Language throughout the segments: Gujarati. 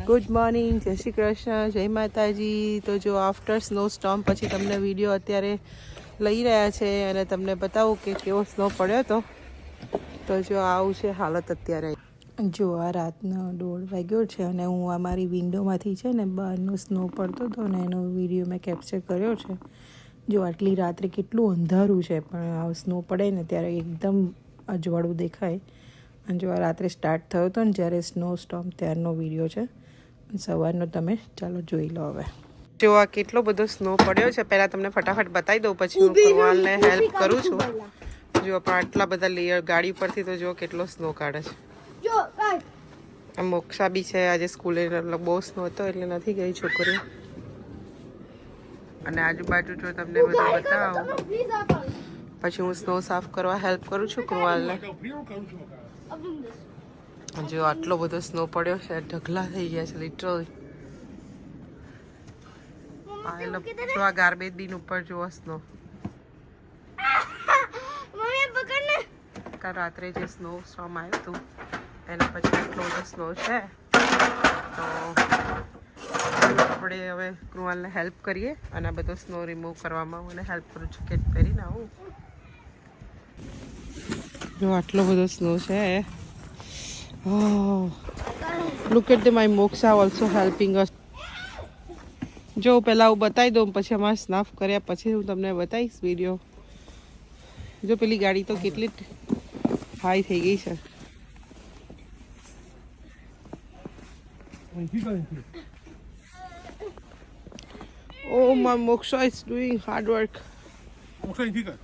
ગુડ મોર્નિંગ, જય શ્રી કૃષ્ણ, જય માતાજી. તો જો આફ્ટર સ્નો સ્ટોર્મ પછી તમને વિડીયો અત્યારે લઈ રહ્યા છે અને તમને બતાવું કે કેવો સ્નો પડ્યો હતો. તો જો આવું છે હાલત અત્યારે. જો આ રાતનો 1:30 વાગ્યો છે અને હું અમારી વિન્ડોમાંથી છે ને બહારનો સ્નો પડતો હતો ને એનો વિડીયો મેં કેપ્ચર કર્યો છે. જો આટલી રાત્રે કેટલું અંધારું છે પણ આ સ્નો પડે ને ત્યારે એકદમ અજવાળું દેખાય. અને જો આ રાત્રે સ્ટાર્ટ થયો હતો ને જ્યારે સ્નો સ્ટોર્મ ત્યારનો વિડીયો છે. સવારનો તમે ચાલો જોઈ લો હવે. જો આ કેટલો બધો સ્નો પડ્યો છે. પહેલાં તમને ફટાફટ બતાવી દઉં પછી હું કૃણાલને હેલ્પ કરું છું. જો પણ આટલા બધા લેયર ગાડી પરથી તો જો કેટલો સ્નો કાઢે છે. આ મોક્ષા બી છે, આજે સ્કૂલે બહુ સ્નો હતો એટલે નથી ગઈ છોકરી. અને આજુબાજુ જો તમને બધું બતાવું પછી હું સ્નો સાફ કરવા હેલ્પ કરું છું કૃણાલને. જો આટલો બધો સ્નો પડ્યો છે, ઢગલા થઈ ગયા છે લિટરલી. જો આ ગાર્બેજ બિન ઉપર જો સ્નો રાત્રે જે સ્નો સ્ટોર્મ આવ્યું હતું એના પછી આટલો બધો સ્નો છે. તો આપણે હવે કૃણાલને હેલ્પ કરીએ અને આ બધો સ્નો રિમૂવ કરવામાં હું એને હેલ્પ કરું છું. કેટ પહેરીને આવું. જો આટલો બધો સ્નો છે. Look at my Moksha also helping us. જો પહેલાં હું બતાવી દઉં પછી અમારે સ્નાફ કર્યા પછી હું તમને બતાવીશ વિડીયો. જો પેલી ગાડી તો કેટલી હાઈ થઈ ગઈ છે. Oh, my Moksha is doing hard work. Moksha, anh thích à?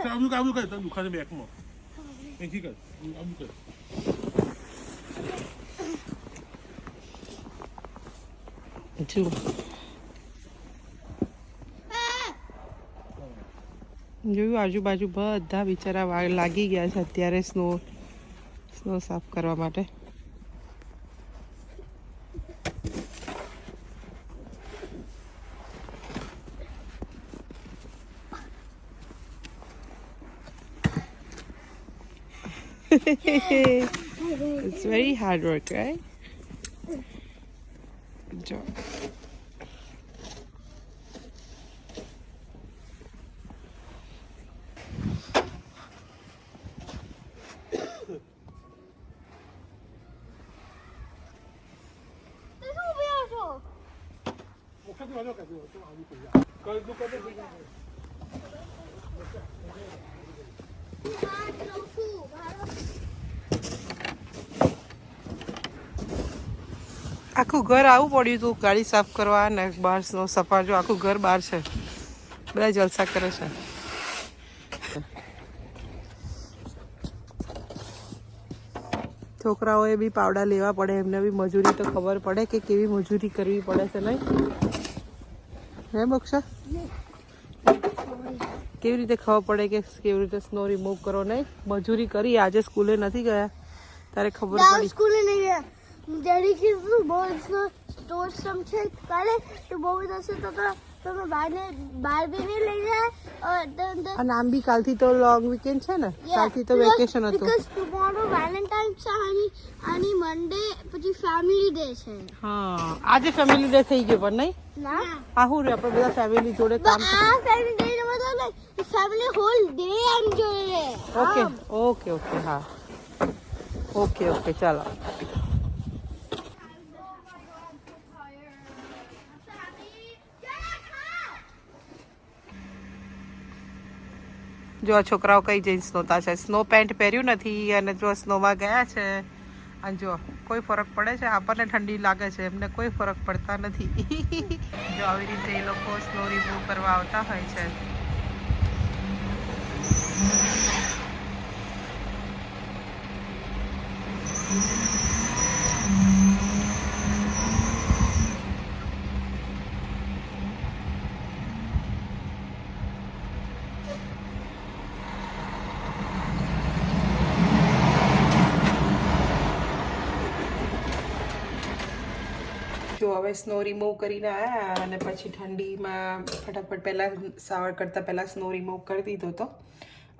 Sao ông cái tao dùng bẹt mà. Anh thích à? Ông cái. જોયું આજુબાજુ બધા બિચારા લાગી ગયા છે અત્યારે સ્નો સાફ કરવા માટે. It's very hard work, right? Good job. આખું ઘર આવું પડ્યું હતું ગાડી સાફ કરવા ને બહાર સ્નો સફા. જો આખું ઘર બહાર છે, બધા જલસા કરે છે. છોકરાઓએ બી પાવડા લેવા પડે, એમને બી મજૂરી તો ખબર પડે કે કેવી મજૂરી કરવી પડે છે નહીં? હે મોક્ષા, કેવી રીતે ખબર પડે કે કેવી રીતે સ્નો રિમૂવ કરો નહીં? મજૂરી કરી, આજે સ્કૂલે નથી ગયા તારે ખબર પડી. સ્કૂલે નહીં ગયા. ડેડી કીધું બહુ સ્ટોર સમ છે કાલે તો બહુ થશે તો તમે બહાર બી નહીં લઈ જાય. અને આમ બી કાલથી તો લોંગ વીકેન્ડ છે ને, કાલથી તો વેકેશન હતું. બીકોઝ ટુમોરો વેલેન્ટાઇન્સ છે અને મંડે પછી ફેમિલી ડે છે. હા, આજે ફેમિલી ડે થઈ ગયો પણ નહીં? ના, આહું રે આપણે બધા ફેમિલી જોડે કામ આ ફેમિલી ડે નો મતલબ family hall day enjoy. Okay okay okay હા ઓકે ઓકે ચાલો. જો આ છોકરાઓ કઈ જઈને સ્નોતા છે. સ્નો પેન્ટ પહેર્યું નથી અને જો સ્નોમાં ગયા છે. અને જો કોઈ ફરક પડે છે? આપણને ઠંડી લાગે છે, એમને કોઈ ફરક પડતા નથી. જો આવી રીતે એ લોકો સ્નો રિમૂવ કરવા આવતા હોય છે. જો હવે સ્નો રિમૂવ કરીને આવ્યા અને પછી ઠંડીમાં ફટાફટ પહેલાં શાવર કરતાં પહેલાં સ્નો રિમૂવ કરી દીધો હતો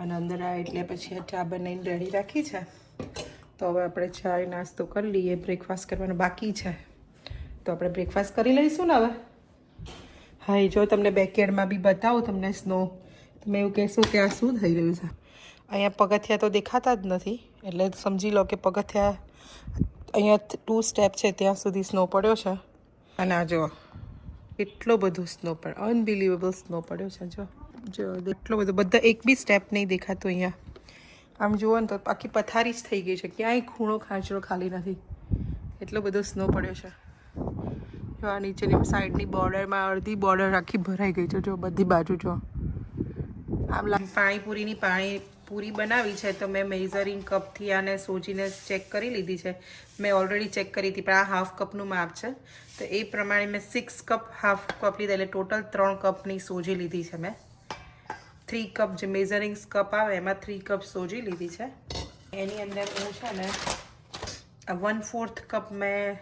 અને અંદર આવ્યા એટલે પછી ચા બનાવીને રેડી રાખી છે. તો તો હવે આપણે ચાય નાસ્તો કરી લઈએ. બ્રેકફાસ્ટ કરવાનો બાકી છે, તો આપણે બ્રેકફાસ્ટ કરી લઈશું ને હવે. હા, એ જો તમને બેકયાર્ડમાં બી બતાવું તમને સ્નો. તમે એવું કહેશો કે આ શું થઈ રહ્યું છે. અહીંયા પગથિયા તો દેખાતા જ નથી, એટલે સમજી લો કે પગથિયા અહીંયા 2 સ્ટેપ છે ત્યાં સુધી સ્નો પડ્યો છે. અને આ જો એટલો બધો સ્નો પડ્યો, અનબિલીવેબલ સ્નો પડ્યો છે. જો એટલો બધો, બધા એક બી સ્ટેપ નહીં દેખાતો અહીંયા. આમ જુઓ ને તો આખી પથારી જ થઈ ગઈ છે, ક્યાંય ખૂણો ખાંચરો ખાલી નથી, એટલો બધો સ્નો પડ્યો છે. જો આ નીચેની સાઈડની બોર્ડરમાં અડધી બોર્ડર આખી ભરાઈ ગઈ છે. જો બધી બાજુ જો આમ પાણીપુરીની પાણીપુરી બનાવી છે, તો મેં મેઝરિંગ કપથી આને સોજીને ચેક કરી લીધી છે. મેં ઓલરેડી ચેક કરી હતી, પણ આ હાફ કપનું માપ છે, તો એ પ્રમાણે મેં 6 કપ હાફ કપ લીધા, એટલે ટોટલ 3 કપની સોજી લીધી છે. મેં 3 કપ જે મેઝરિંગ કપ આવે એમાં 3 કપ સોજી લીધી છે. એની અંદર હું છે ને 1/4 કપ મેં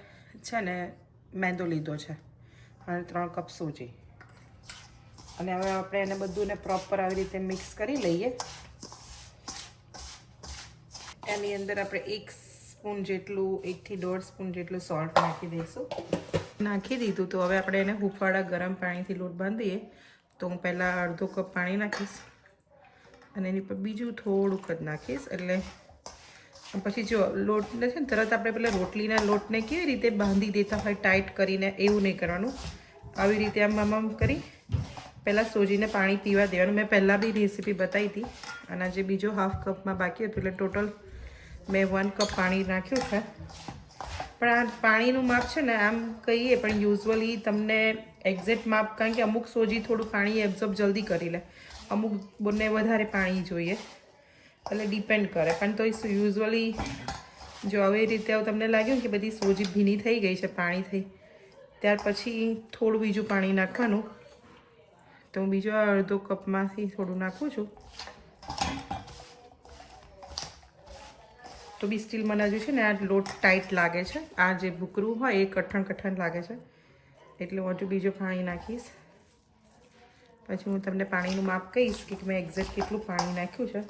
છે ને મેંદો લીધો છે અને 3 કપ સોજી. અને હવે આપણે એને બધુંને પ્રોપર આવી રીતે મિક્સ કરી લઈએ. એની અંદર આપણે 1 સ્પૂન જેટલું, 1 થી 1.5 સ્પૂન જેટલું સોલ્ટ નાખી દઈશું. નાખી દીધું તો હવે આપણે એને હુંફાળા ગરમ પાણીથી લોટ બાંધીએ. તો હું પહેલાં અડધો કપ પાણી નાખીશ અને એની પર બીજું થોડુંક જ નાખીશ. એટલે પછી જો લોટને છે ને તરત આપણે પેલા રોટલીના લોટને કેવી રીતે બાંધી દેતા હોય ટાઈટ કરીને, એવું નહીં કરવાનું. આવી રીતે આમ કરી પહેલાં સોજીને પાણી પીવા દેવાનું. મેં પહેલાં બી રેસીપી બતાવી હતી. અને જે બીજો હાફ કપમાં બાકી હતું, એટલે ટોટલ મેં 1 કપ પાણી નાખ્યું છે. પણ આ પાણીનું માપ છે ને આમ કહીએ, પણ યુઝ્યુઅલી તમને એક્ઝેક્ટ માપ, કારણ કે અમુક સોજી થોડું પાણી એબ્ઝોર્બ જલ્દી કરી લે, અમુક બંને વધારે પાણી જોઈએ, એટલે ડિપેન્ડ કરે. પણ તો યુઝ્યુઅલી જો આવી રીતે તમને લાગ્યું કે બધી સોજી ભીની થઈ ગઈ છે, પાણી થઈ, ત્યાર પછી થોડું બીજું પાણી નાખવાનું. તો હું બીજો અડધો કપમાંથી થોડું નાખું છું. તો બી સ્ટીલ મને હજુ છે ને આ લોટ ટાઈટ લાગે છે, આ જે ભૂકરું હોય એ કઠણ લાગે છે, એટલે હું હજુ બીજું પાણી નાખીશ. પછી હું તમને પાણીનું માપ કહીશ કે મેં એક્ઝેક્ટ કેટલું પાણી નાખ્યું છે.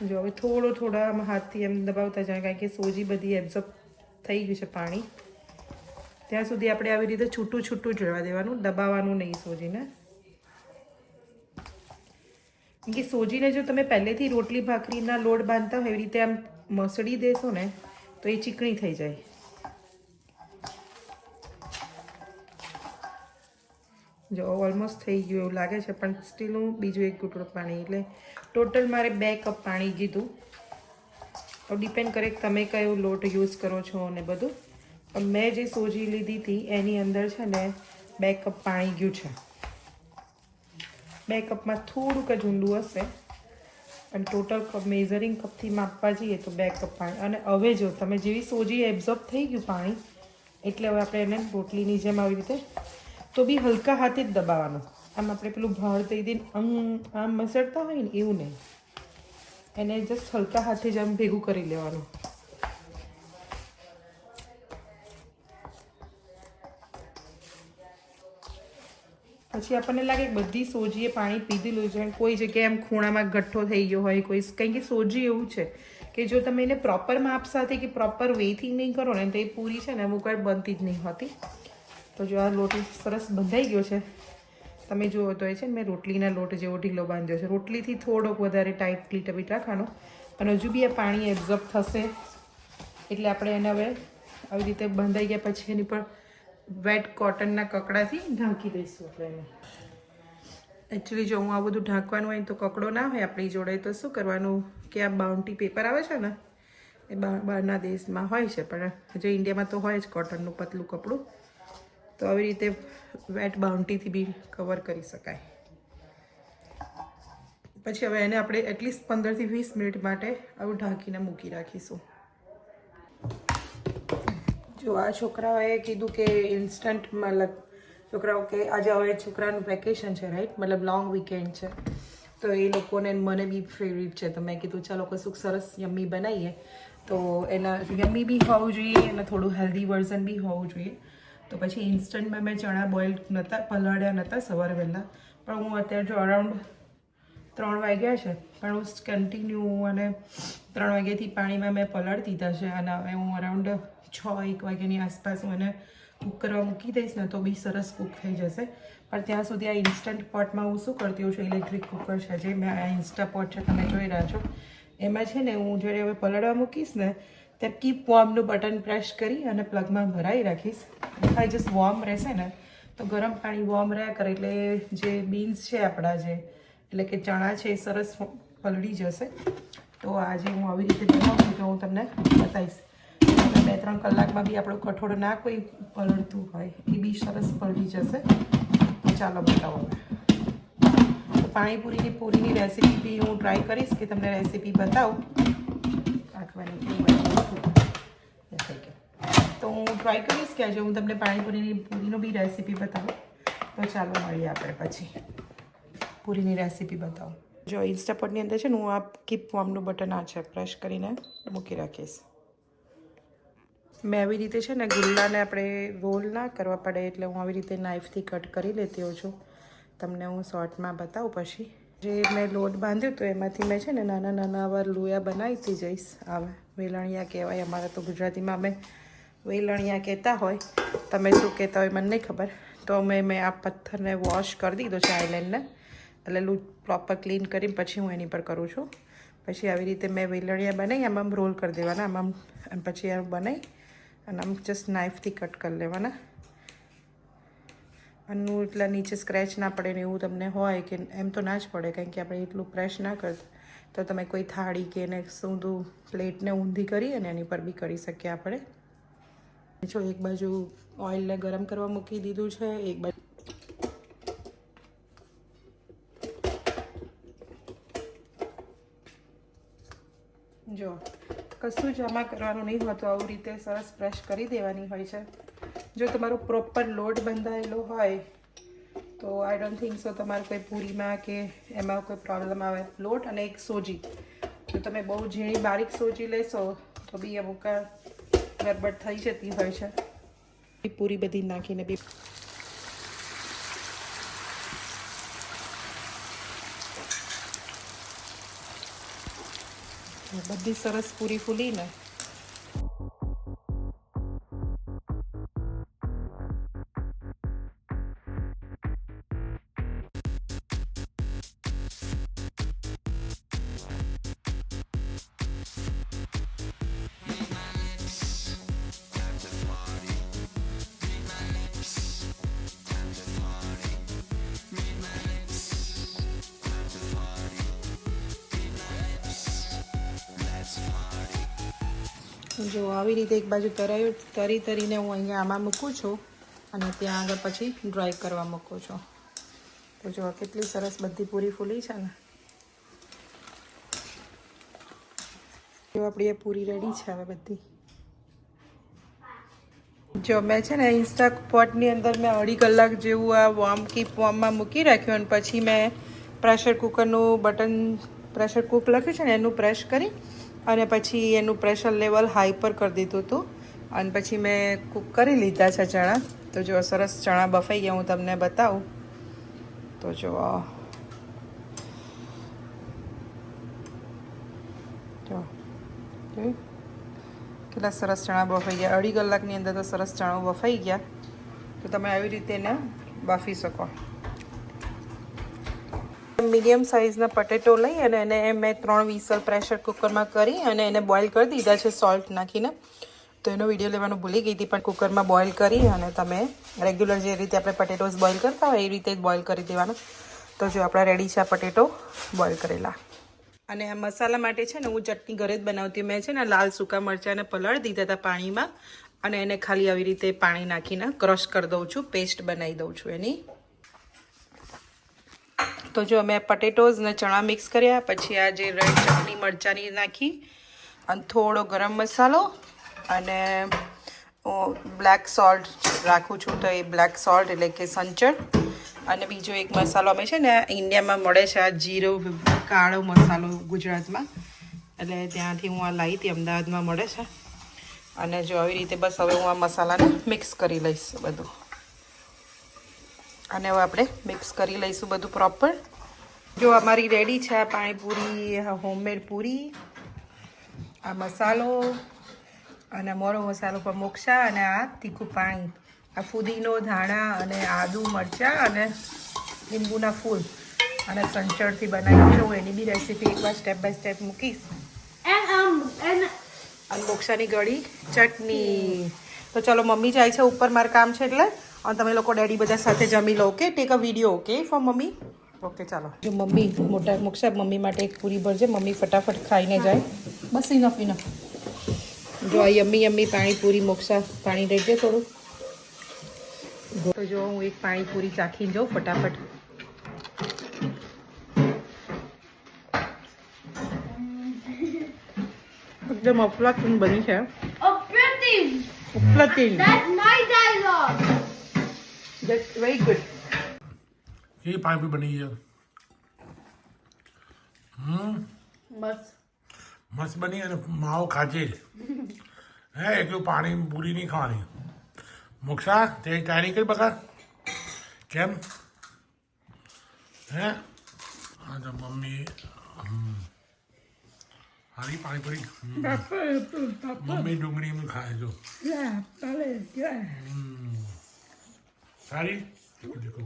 જો હવે થોડા આમ હાથથી એમ દબાવતા જાય, કારણ કે સોજી બધી એબ્ઝોર્બ થઈ ગયું છે પાણી. ત્યાં સુધી આપણે આવી રીતે છૂટું જ રહેવા દેવાનું, દબાવવાનું નહીં સોજીને. કેમ કે સોજીને જો તમે પહેલેથી રોટલી ભાખરીના લોટ બાંધતા હોય એવી રીતે આમ મસળી દેશો ને તો એ ચીકણી થઈ જાય. જો ઓલમોસ્ટ થઈ ગયું એવું લાગે છે, પણ સ્ટીલ હું બીજું 1 ઘૂંટડો પાણી, એટલે ટોટલ મારે 2 કપ પાણી કીધું. તો ડિપેન્ડ કરે કે તમે કયો લોટ યુઝ કરો છો અને બધું. મેં જે સોજી લીધી હતી એની અંદર છે ને 2 કપ પાણી ગયું છે. 2 કપમાં થોડુંક જ ઊંડું હશે, અને ટોટલ કપ મેઝરિંગ કપથી માપવા જઈએ તો 2 કપ પાણી. અને હવે જો તમે જેવી સોજી એબ્ઝોર્બ થઈ ગયું પાણી, એટલે હવે આપણે એને રોટલીની જેમ આવી રીતે, તો બી હલકા હાથે જ દબાવવાનું. આમ આપણે પેલું ભાર દઈ દઈને આમ મસળતા હોય ને એવું નહીં, એને જસ્ટ હલકા હાથે જ આમ ભેગું કરી લેવાનું. પછી આપણને લાગે કે બધી સોજીએ પાણી પીધેલું છે, કોઈ જગ્યાએ આમ ખૂણામાં ગઠ્ઠો થઈ ગયો હોય કોઈ, કારણ કે સોજી એવું છે કે જો તમે એને પ્રોપર માપ સાથે કે પ્રોપર વેથી નહીં કરો ને તો એ પૂરી છે ને અમુક વાર બનતી જ નહીં હોતી. તો જો આ લોટ સરસ બંધાઈ ગયો છે, તમે જુઓ તો એ છે ને મેં રોટલીના લોટ જેવો ઢીલો બાંધ્યો છે. રોટલીથી થોડોક વધારે ટાઈટ લીટબીટ રાખવાનો, અને હજુ બી આ પાણી એબ્ઝોર્બ થશે, એટલે આપણે એને હવે આવી રીતે બંધાઈ ગયા પછી એની પર વેટ કોટનના કકડાથી ઢાંકી દઈશું આપણે એને. એકચ્યુઅલી જો હું આ બધું ઢાંકવાનું હોય તો કકડો ના હોય આપણી જોડે, તો શું કરવાનું કે આ બાઉન્ટી પેપર આવે છે ને એ બહારના દેશમાં હોય છે, પણ જો ઇન્ડિયામાં તો હોય જ કોટનનું પતલું કપડું. તો આવી રીતે વેટ બાઉન્ટીથી બી કવર કરી શકાય. પછી હવે એને આપણે એટલીસ્ટ 15 થી 20 મિનિટ માટે આવું ઢાંકીને મૂકી રાખીશું. જો આ છોકરાઓએ કીધું કે ઇન્સ્ટન્ટ, મતલબ છોકરાઓ કે આજે હવે છોકરાનું વેકેશન છે રાઈટ, મતલબ લોંગ વીકેન્ડ છે, તો એ લોકોને મને બી ફેવરિટ છે. તો મેં કીધું ચાલો કશુંક સરસ યમ્મી બનાવીએ, તો એના યમ્મી બી હોવું જોઈએ અને થોડું હેલ્ધી વર્ઝન બી હોવું જોઈએ. તો પછી ઇન્સ્ટન્ટમાં મેં ચણા બોઇલ પલાળ્યા નહોતા સવારે વહેલા, પણ હું અત્યારે જો અરાઉન્ડ 3 વાગ્યા છે પણ હું કન્ટિન્યુ અને 3 વાગ્યાથી પાણીમાં મેં પલાળી દીધા છે અને હવે હું અરાઉન્ડ 6-1 વાગ્યાની આસપાસ હું એને કૂક કરવા મૂકી દઈશ ને તો બી સરસ કૂક થઈ જશે. પણ ત્યાં સુધી આ ઇન્સ્ટન્ટ પોટમાં હું શું કરતી હોઉં છું, ઇલેક્ટ્રિક કુકર છે જે મેં આ ઇન્સ્ટા પોટ છે તમે જોઈ રહ્યા છો, એમાં છે ને હું જ્યારે હવે પલાળવા મૂકીશ ને ત્યારે કીપ વોર્મનું બટન પ્રેસ કરી અને પ્લગમાં ભરાઈ રાખીશ. ખાલી જસ્ટ વોર્મ રહેશે ને તો ગરમ પાણી વોર્મ રહ્યા કરે એટલે જે બીન્સ છે આપણા જે એટલે કે ચણા છે એ સરસ પલળી જશે. તો આજે હું આવી રીતે બનાવું તો હું તમને બતાવીશ. 2-3 કલાકમાં બી આપણું કઠોળ ના કોઈ પલળતું હોય એ બી સરસ પલળી જશે. ચાલો બતાવો. પાણીપુરીની પૂરીની રેસીપી બી હું ટ્રાય કરીશ કે તમને રેસીપી બતાવું. તો હું ટ્રાય કરીશ કે આજે હું તમને પાણીપુરીની પૂરીનો બી રેસીપી બતાવું. તો ચાલો મળીએ આપણે પછી પૂરીની રેસીપી બતાવું. જો ઇન્સ્ટાપોટની અંદર છે ને હું આ કીપ વોર્મનું બટન આ છે પ્રેસ કરીને મૂકી રાખીશ. મેં આવી રીતે છે ને ગુલ્લાને આપણે રોલ ના કરવા પડે એટલે હું આવી રીતે નાઇફથી કટ કરી લેતી હોઉં છું. તમને હું શોર્ટમાં બતાવું પછી. જે મેં લોટ બાંધ્યો તો એમાંથી મેં છે ને નાના નાના આવા લોયા બનાવીતી જઈશ. આવા વેલણિયા કહેવાય, અમારા તો ગુજરાતીમાં અમે વેલણિયા કહેતા હોય, તમે શું કહેતા હોય મને નહીં ખબર. તો મેં આ પથ્થરને વોશ કરી દીધો છે આઈલેન્ડને, એટલે લૂટ પ્રોપર ક્લીન કરીને પછી હું એની પર કરું છું. પછી આવી રીતે મેં વેલણિયા બનાવી આમાં રોલ કરી દેવાના આમાં, અને પછી આ બનાવી અને આમ જસ્ટ નાઇફથી કટ કરી લેવાના. અને એટલા નીચે સ્ક્રેચ ના પડે ને એવું તમને હોય કે એમ તો ના જ પડે, કારણ કે આપણે એટલું પ્રેસ ના કરતા તો તમે કોઈ થાળી કે એને ઊંધું પ્લેટને ઊંધી કરી અને એની પર બી કરી શકીએ આપણે. જો એક બાજુ ઓઇલને ગરમ કરવા મૂકી દીધું છે, એક બાજુ જો કશું જ આમાં કરવાનું નહીં હોતું, આવું રીતે સરસ પ્રેસ કરી દેવાની હોય છે. જો તમારો પ્રોપર લોટ બંધાયેલો હોય તો આઈ ડોન્ટ થિંક સો તમારે કોઈ પૂરીમાં કે એમાં કોઈ પ્રોબ્લેમ આવે. લોટ અને એક સોજી, જો તમે બહુ ઝીણી બારીક સોજી લેશો તો બી અમુક ગરબડ થઈ જતી હોય છે. પૂરી બધી નાખીને બી બધી સરસ પૂરી ફૂલીને જો આવી રીતે એક બાજુ તરીને હું અહીંયા આમાં મૂકું છું અને ત્યાં આગળ પછી ડ્રાય કરવા મૂકું છું. તો જો કેટલી સરસ બધી પૂરી ફૂલી છે ને. જો આપણી એ પૂરી રેડી છે હવે બધી. જો મેં છે ને ઇન્સ્ટા પોટની અંદર મેં 2.5 કલાક જેવું આ વોર્મ કીપ વોર્મમાં મૂકી રાખ્યું અને પછી મેં પ્રેશર કુકરનું બટન પ્રેશર કુક લખ્યું છે ને એનું પ્રેસ કરી અને પછી એનું પ્રેશર લેવલ હાઈ પર કરી દીધું હતું અને પછી મેં કૂક કરી લીધા છે ચણા. તો જો સરસ ચણા બફાઈ ગયા, હું તમને બતાવું. તો જો કેટલા સરસ ચણા બફાઈ ગયા. 2.5 કલાકની અંદર તો સરસ ચણા બફાઈ ગયા. તો તમે આવી રીતે એને બાફી શકો. મીડિયમ સાઇઝના પટેટો લઈ અને એને મેં 3 વિસલ પ્રેશર કુકરમાં કરી અને એને બોઇલ કરી દીધા છે સોલ્ટ નાખીને. તો એનો વિડીયો લેવાનું ભૂલી ગઈ હતી, પણ કુકરમાં બોઇલ કરી અને તમે રેગ્યુલર જે રીતે આપણે પટેટોસ બોઇલ કરતા હોય એ રીતે જ બોઇલ કરી દેવાનું. તો જો આપણા રેડી છે આ પટેટો બોઇલ કરેલા. અને આ મસાલા માટે છે ને હું ચટણી ઘરે જ બનાવતી. મેં છે ને લાલ સૂકા મરચાંને પલાળી દીધા હતા પાણીમાં અને એને ખાલી આવી રીતે પાણી નાખીને ક્રશ કરી દઉં છું, પેસ્ટ બનાવી દઉં છું એની. તો જો મેં પટેટોઝ ને ચણા મિક્સ કર્યા, પછી આ જે રેડ ચટણી મરચાંની નાખી અને થોડો ગરમ મસાલો અને બ્લેક સોલ્ટ રાખું છું. તો એ બ્લેક સોલ્ટ એટલે કે સંચળ. અને બીજો એક મસાલો અમે છે ને ઇન્ડિયામાં મળે છે આ જીરો કાળો મસાલો ગુજરાતમાં, એટલે ત્યાંથી હું આ લાવી હતી, અમદાવાદમાં મળે છે. અને જો આવી રીતે બસ હવે હું આ મસાલાને મિક્સ કરી લઈશ બધું. અને હવે આપણે મિક્સ કરી લઈશું બધું પ્રોપર. જો અમારી રેડી છે આ પાણીપુરી, હોમમેડ પૂરી, આ મસાલો અને મોરો મસાલો પર મોક્ષા, અને આ તીખું પાણી, આ ફુદીનો, ધાણા અને આદુ, મરચાં અને લીંબુના ફૂલ અને સંચળથી બનાવી છે. હું એની બી રેસીપી એકવાર સ્ટેપ બાય સ્ટેપ મૂકીશ. અને મોક્ષાની ગળી ચટણી. તો ચલો મમ્મી જાય છે ઉપર, મારે કામ છે એટલે, અને તમે લોકો ડેડી બધા સાથે જમી લો. Okay, take a video. Okay for mummy. Okay ચાલો. જો મમ્મી મોટા મોક્ષા મમ્મી માટે એક પૂરી ભરજે, મમ્મી ફટાફટ ખાઈને જાય. બસ ઇનફ ઇનફ. જો આ યમ્મી યમ્મી પાણીપુરી, મોક્ષા પાણી દેજે થોડું. તો જો હું એક પાણીપુરી ચાખીને જાઉં ફટાફટ. એકદમ અફલાતુન બની છે. અપ્રતિમ. અફલાતુન. That's my dialogue. That's very good. એ પાણીપુરી બની છે. મસ્ત. મસ્ત બની અને માવો ખાજે. હે એટલું પાણી પૂરી નહીં ખાવાની. મોક્ષા તે ટ્રાય નહીં કરી બકા? કેમ? હે હા તો મમ્મી હારી પાણીપુરી. મમ્મી ડુંગળી ખાય જો. સારી દેખો.